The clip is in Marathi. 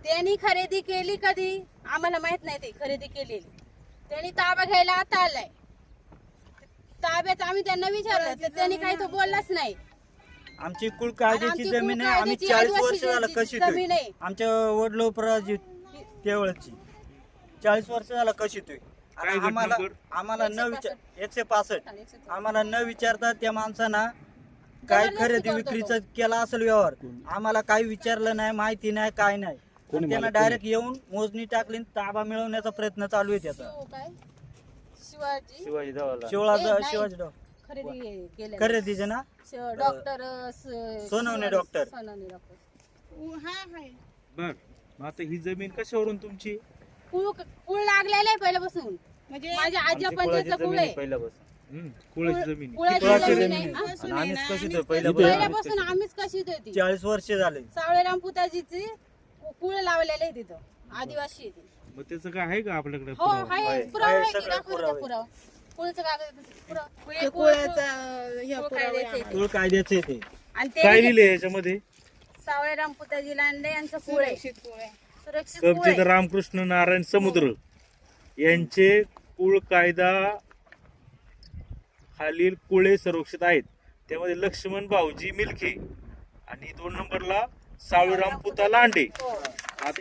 त्यांनी खरेदी केली कधी आम्हाला माहित नाही, ते खरेदी केलेली त्यांनी ताबा घ्यायला आता आलाय. ताब्यात आम्ही त्यांना विचारलं तर त्यांनी काही तो बोललाच नाही. आमची कुळ कायद्याची आमची जमीन आहे. आम्ही कुळकायद्याची 40 वर्ष आदिवासी झालं कशी जमीन आहे. आमच्या वडलोपराजी तेवळची 40 वर्ष झालं कशी काय घटना आम्हाला न विचार 165 165. आम्हाला न विचारता त्या माणसानं काय जबरदस्ती खरेदी करतो विक्रीचा केला असेल व्यवहार, आम्हाला काही विचारलं नाही, माहिती नाही, काय नाही. त्यांना डायरेक्ट येऊन मोजणी टाकली, ताबा मिळवण्याचा प्रयत्न चालू आहे त्याचा. काय शिवाजी शिवाजी दवाला नाही. शिवाजी खरेदी केलं खरेदीचे ना डॉक्टर सोनवणे डॉक्टर. बर. मग आता ही जमीन कशावरून तुमची? कुळ लागलेलं आहे पहिल्यापासून, म्हणजे माझ्या आजी पंचायतचा कुळ आहे. पहिल्यापासून कुळाची जमीन आहे. कुळाची कुळाची जमीन जमीन आहे. आहे. हा. आम्हीच कशी तर पहिल्यापासून आम्हीच कशी होती. 40 वर्ष झाले. सावळेराम पुताजीची कुळ लावलेलं आहे तिथं, आदिवासी आहे ती. मग त्याचं काय आहे का आपल्याकडे हो पुरावा? आहे, पुरावा आहे की सगळे दाखवू द्या पुरावे. पुरावा. कुळचं कागद पुरावा. कुळ कायद्याचे ते आणि काय ते लिहिले याच्यामध्ये? सावळेराम पुताजी लांडे यांचं कुळ आहे. सुरक्षित कुळ कबजेत आहे. रामकृष्ण नारायण समुद्र यांचे कुळ कायदा खालील कुळे संरक्षित आहेत. त्यामध्ये लक्ष्मण भाऊजी मिल्खी आणि 2 नंबरला सावळेराम पुता लांडे हो.